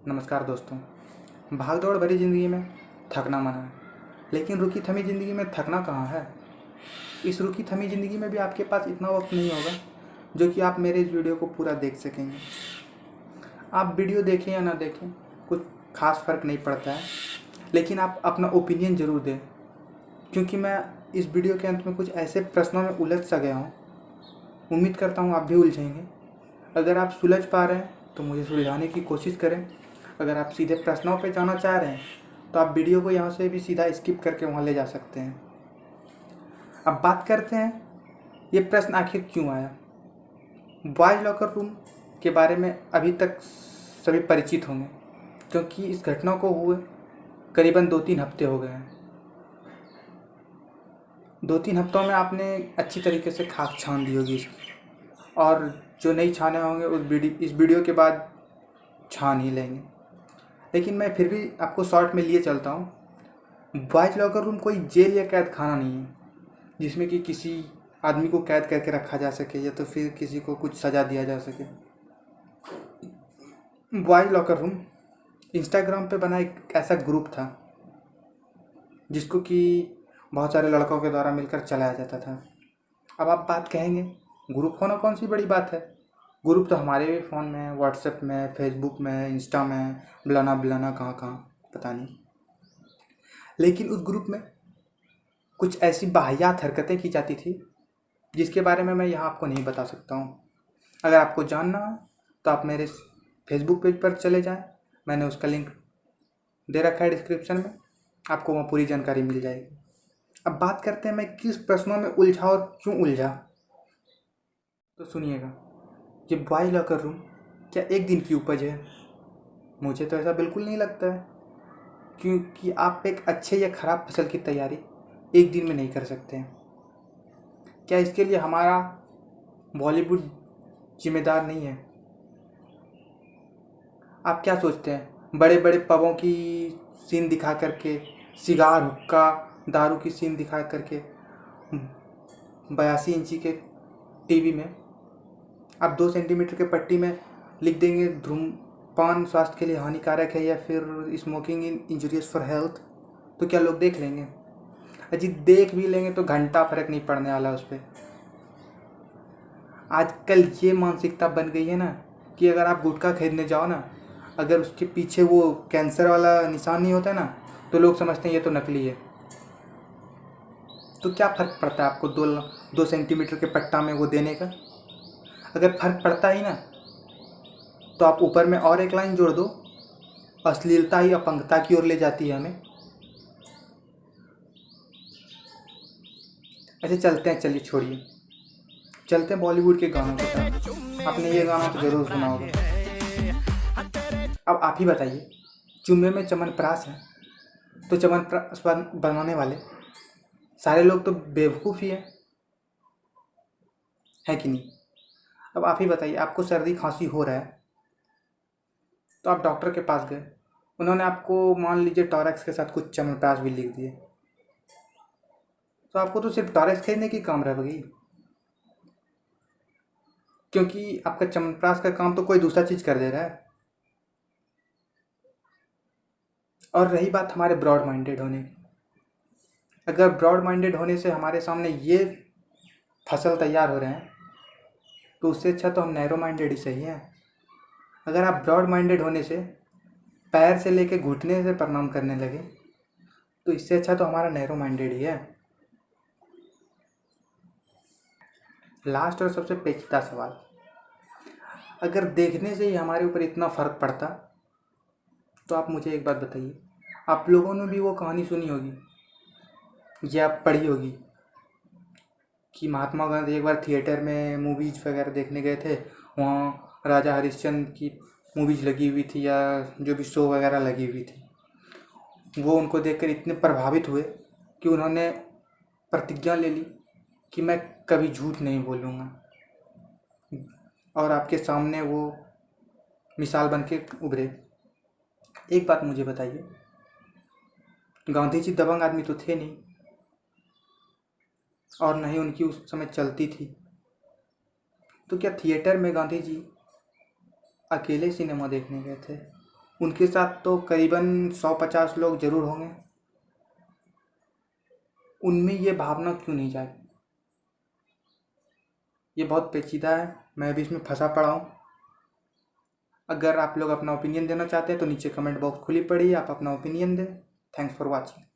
नमस्कार दोस्तों। भाग दौड़ भरी ज़िंदगी में थकना मना है, लेकिन रुकी थमी ज़िंदगी में थकना कहाँ है। इस रुकी थमी ज़िंदगी में भी आपके पास इतना वक्त नहीं होगा जो कि आप मेरे इस वीडियो को पूरा देख सकेंगे। आप वीडियो देखें या ना देखें, कुछ खास फ़र्क नहीं पड़ता है, लेकिन आप अपना ओपिनियन ज़रूर दें, क्योंकि मैं इस वीडियो के अंत में कुछ ऐसे प्रश्नों में उलझ सा गया हूँ। उम्मीद करता हूँ आप भी उलझेंगे। अगर आप सुलझ पा रहे हैं तो मुझे सुलझाने की कोशिश करें। अगर आप सीधे प्रश्नों पे जाना चाह रहे हैं तो आप वीडियो को यहाँ से भी सीधा स्किप करके वहाँ ले जा सकते हैं। अब बात करते हैं ये प्रश्न आखिर क्यों आया। बॉयज़ लॉकर रूम के बारे में अभी तक सभी परिचित होंगे, क्योंकि इस घटना को हुए करीबन 2-3 हफ्ते हो गए हैं। 2-3 हफ्तों में आपने अच्छी तरीके से खाक छान दी होगी इसकी, और जो नहीं छाने होंगे इस वीडियो के बाद छान ही लेंगे। लेकिन मैं फिर भी आपको शॉर्ट में लिए चलता हूँ। बॉयज़ लॉकर रूम कोई जेल या कैद खाना नहीं है जिसमें कि किसी आदमी को कैद करके रखा जा सके या तो फिर किसी को कुछ सज़ा दिया जा सके। बॉयज़ लॉकर रूम इंस्टाग्राम पे बना एक ऐसा ग्रुप था जिसको कि बहुत सारे लड़कों के द्वारा मिलकर चलाया जाता था। अब आप बात कहेंगे ग्रुप होना कौन सी बड़ी बात है। ग्रुप तो हमारे भी फ़ोन में, व्हाट्सएप में, फेसबुक में, इंस्टा में, बुलाना कहाँ कहाँ पता नहीं। लेकिन उस ग्रुप में कुछ ऐसी वाहियात हरकतें की जाती थी जिसके बारे में मैं यहाँ आपको नहीं बता सकता हूँ। अगर आपको जानना है तो आप मेरे फेसबुक पेज पर चले जाएं, मैंने उसका लिंक दे रखा है डिस्क्रिप्शन में, आपको वहाँ पूरी जानकारी मिल जाएगी। अब बात करते हैं मैं किस प्रश्नों में उलझा और क्यों उलझा। तो सुनिएगा, ये बॉयज़ लॉकर रूम क्या एक दिन की उपज है? मुझे तो ऐसा बिल्कुल नहीं लगता है, क्योंकि आप एक अच्छे या ख़राब फसल की तैयारी एक दिन में नहीं कर सकते हैं। क्या इसके लिए हमारा बॉलीवुड जिम्मेदार नहीं है? आप क्या सोचते हैं बड़े बड़े पबों की सीन दिखा करके, सिगार हुक्का दारू की सीन दिखा करके 82 इंची के टीवी में आप 2 सेंटीमीटर के पट्टी में लिख देंगे धूम्रपान स्वास्थ्य के लिए हानिकारक है या फिर स्मोकिंग इंजूरियस फॉर हेल्थ, तो क्या लोग देख लेंगे? अजी देख भी लेंगे तो घंटा फर्क नहीं पड़ने वाला उस पर। आजकल ये मानसिकता बन गई है ना कि अगर आप गुटखा खरीदने जाओ ना, अगर उसके पीछे वो कैंसर वाला निशान नहीं होता ना, तो लोग समझते हैं ये तो नकली है। तो क्या फ़र्क पड़ता है आपको 2 सेंटीमीटर के पट्टा में वो देने का? अगर फ़र्क पड़ता ही ना तो आप ऊपर में और एक लाइन जोड़ दो, अश्लीलता ही अपंगता की ओर ले जाती है हमें। ऐसे चलते हैं, चलिए छोड़िए, चलते हैं बॉलीवुड के गानों के साथ। आपने ये गाना तो ज़रूर सुना होगा। अब आप ही बताइए, चुम्मे में चमनप्राश है तो चमनप्राश बनाने वाले सारे लोग तो बेवकूफ़ ही है कि नहीं? अब आप ही बताइए, आपको सर्दी खांसी हो रहा है तो आप डॉक्टर के पास गए, उन्होंने आपको मान लीजिए टॉरेक्स के साथ कुछ च्यवनप्राश भी लिख दिए, तो आपको तो सिर्फ टॉरेक्स खरीदने की काम रह गई, क्योंकि आपका च्यवनप्राश का काम तो कोई दूसरा चीज़ कर दे रहा है। और रही बात हमारे ब्रॉड माइंडेड होने की, अगर ब्रॉड माइंडेड होने से हमारे सामने ये फसल तैयार हो रहे हैं तो उससे अच्छा तो हम नैरो माइंडेड ही सही हैं। अगर आप ब्रॉड माइंडेड होने से पैर से लेके घुटने से प्रणाम करने लगे तो इससे अच्छा तो हमारा नैरो माइंडेड ही है। लास्ट और सबसे पेचीदा सवाल, अगर देखने से ही हमारे ऊपर इतना फ़र्क पड़ता तो आप मुझे एक बात बताइए, आप लोगों ने भी वो कहानी सुनी होगी या पढ़ी होगी कि महात्मा गांधी एक बार थिएटर में मूवीज़ वगैरह देखने गए थे, वहाँ राजा हरिश्चंद्र की मूवीज़ लगी हुई थी या जो भी शो वगैरह लगी हुई थी, वो उनको देखकर इतने प्रभावित हुए कि उन्होंने प्रतिज्ञा ले ली कि मैं कभी झूठ नहीं बोलूँगा, और आपके सामने वो मिसाल बन के उभरे। एक बात मुझे बताइए, गांधी जी दबंग आदमी तो थे नहीं, और न ही उनकी उस समय चलती थी, तो क्या थिएटर में गांधी जी अकेले सिनेमा देखने गए थे? उनके साथ तो करीबन 150 लोग ज़रूर होंगे। उनमें ये भावना क्यों नहीं जागी? ये बहुत पेचीदा है, मैं भी इसमें फंसा पड़ा हूँ। अगर आप लोग अपना ओपिनियन देना चाहते हैं तो नीचे कमेंट बॉक्स खुली पड़ी है, आप अपना ओपिनियन दें। Thanks for watching.